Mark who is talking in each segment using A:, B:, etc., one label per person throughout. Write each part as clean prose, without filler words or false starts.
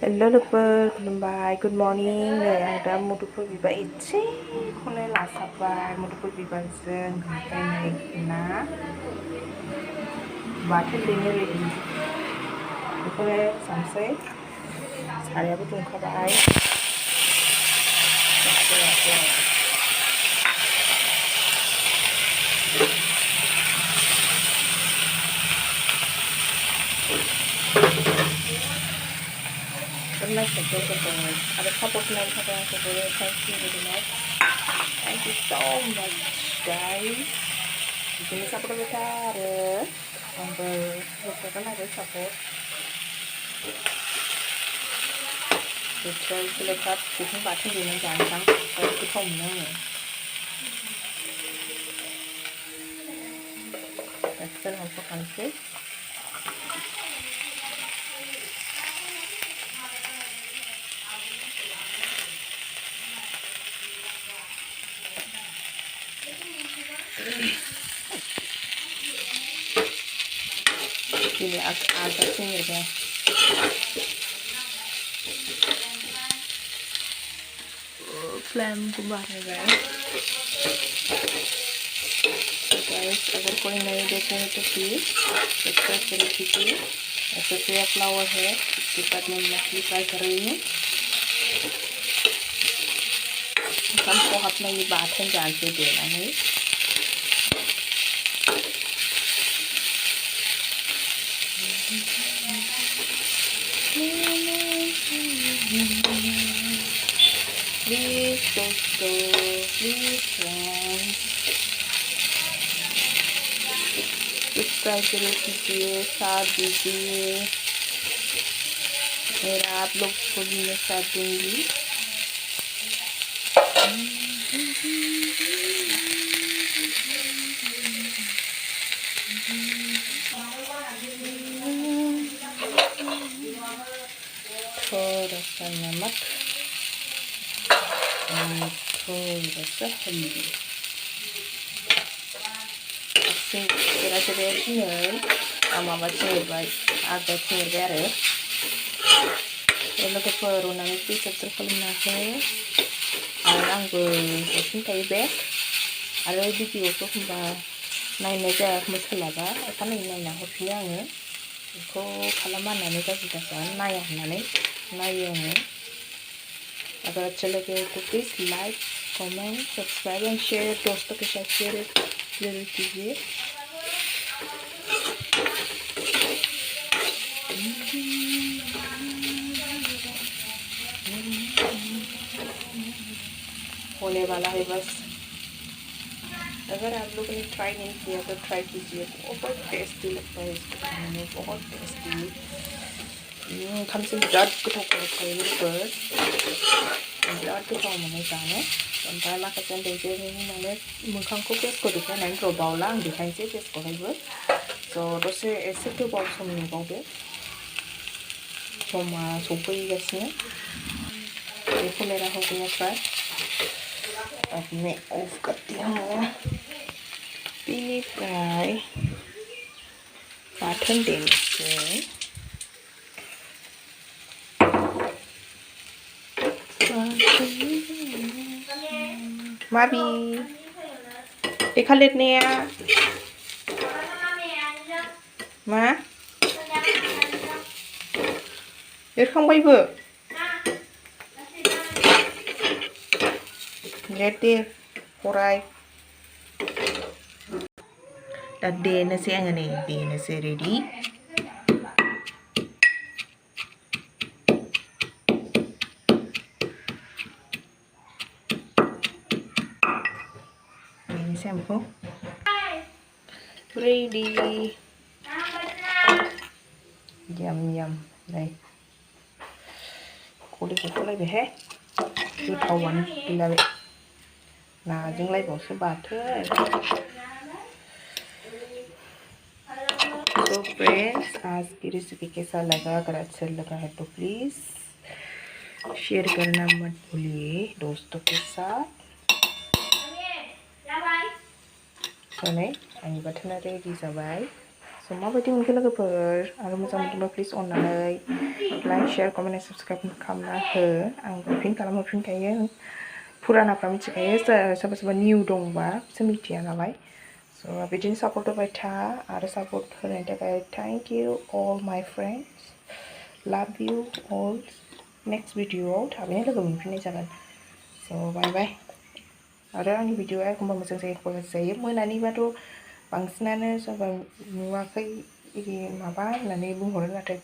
A: Hello' लोगोफोर खुलुमबाय good morning नै आं दा मुदुफुल बिबार एसेखौनो लासाबबाय मुदुफुल बिबारजों ओमफ्राय नै ना बाथोन देनो रेडि बेखौनो जानोसै सारायाबो दुंखाबाय Nice to take it away. At a couple of nights ago, thank you very much. Thank you so much, guys. Jadi support kita ada, berbukan ada support. Betul selekat kita batun di mana jangan kalau kita omong. Kita harus pakai. Ini agak singkat ya. Flame को बाहर गए. Guys, अगर कोई नहीं देखे हैं तो please subscribe कर लीजिए. ऐसे सोया फ्लावर है, इसके साथ मैं मछली फ्राई कर रही हूँ. हमको अपना ये बाथन डाल के देना है. Please please friends सब्सक्राइब कीजिए, साथ दीजिए. मेरा आप लोग को भी मैं साथ दूंगी. थोड़ा सा नमक और थोड़ा सा हल्दी. Kira saya tinggal sama macam baik agak tinggal ada. Kalau kita perlu nanti setelah keluarnya, orang berasing kayak bek. Ada video tu kumba naik naik masalah ba. Akan ini naik hobinya ni. Ko kalaman naik kita bisa naik naik. अगर अच्छा लगे तो please like comment subscribe and share. दोस्तों के साथ share जरूर कीजिए. होने वाला है बस. अगर आप लोगों ने ट्राई नहीं किया तो ट्राई कीजिए. बहुत टेस्टी लगता है इसको खाने में, बहुत tasty. 감성 birat ketok kayak gitu. Birat ketok mana sana. Sampai makan dessert ini mana mungkin kukes kau dikan nanti robau lang dikan sih tes kau itu. So dosa ऐसे तो बहुत समय निकाले. Cuma supu gasnya. Itu मेरा हो गया fry. अब मैं ऑफ करती हूँ. पीनी फ्राई बाथन देने से Mabi, ikalit niya. Ma? Irkang ba ibu? Ready, alright. Tadi nasi yang ni, nasi ready. Shampoo ready. Yum đây. Cô đi cô lấy về hết. Cứ thầu bánh đi là dừng lấy bỏ số bạc thôi. So friends, आज की recipe कैसा लगा? अगर अच्छा लगा है तो please share करना मत भूलिए दोस्तों के साथ. So nih, ini batna ready जाबाय. So स' माबायदि मोनखो लोगोफोर आरो मोजां मोनदोंबा प्लिज अननानै like share comment end subscribe खालामना हो आंबो फिन खालामहरफिनखायो फुरानाफ्रा मिथिखायो सोरबा सोरबा निउ दंबा बिसोर मिथिया नालाय स' बिदिनो सापर्ट होबाय था आरो सापर्ट होनायनि थाखाय thank you Al my friends लाभ इउ अल नेक्स्ट भिडिअ'आव थाबैनो लोगो मोनफिननाय जागोन स' बाय बाय आरो आंनि भिडिअ'आ एखमबा मोजां जायो एखमबा गाज्रि जायो मोनानिबाथ' बांसिनानो सोरबा नुवाखै बिदि माबा होननानै बुंहरो नाथाय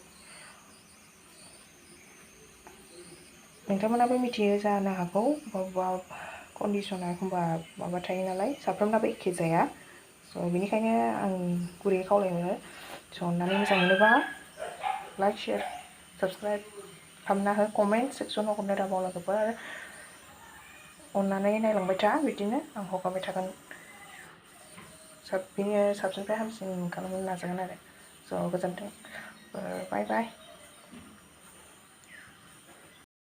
A: नोंथांमोनाबो मिथियो जानो हागौ बबेबा कन्डिसना एखमबा माबा थायो नालाय साफ्रोमनाबो एखे जाया स' बेनिखायनो आं गुरैयै खावलायहरो स' अननानै मोजां मोनोबा लाइक शेयार साबस्क्राइब खालामना हो कमेन्ट सेक्सनाव हरनो दाबाव लोगोफोर आरो अननानै नायलांबाय था बिदिनो आं हगारबाय थागोन बिनि साबसिननिफ्राय हामसिन खालामनो नाजागोन आरो स' गोजोन्थों बाय बाय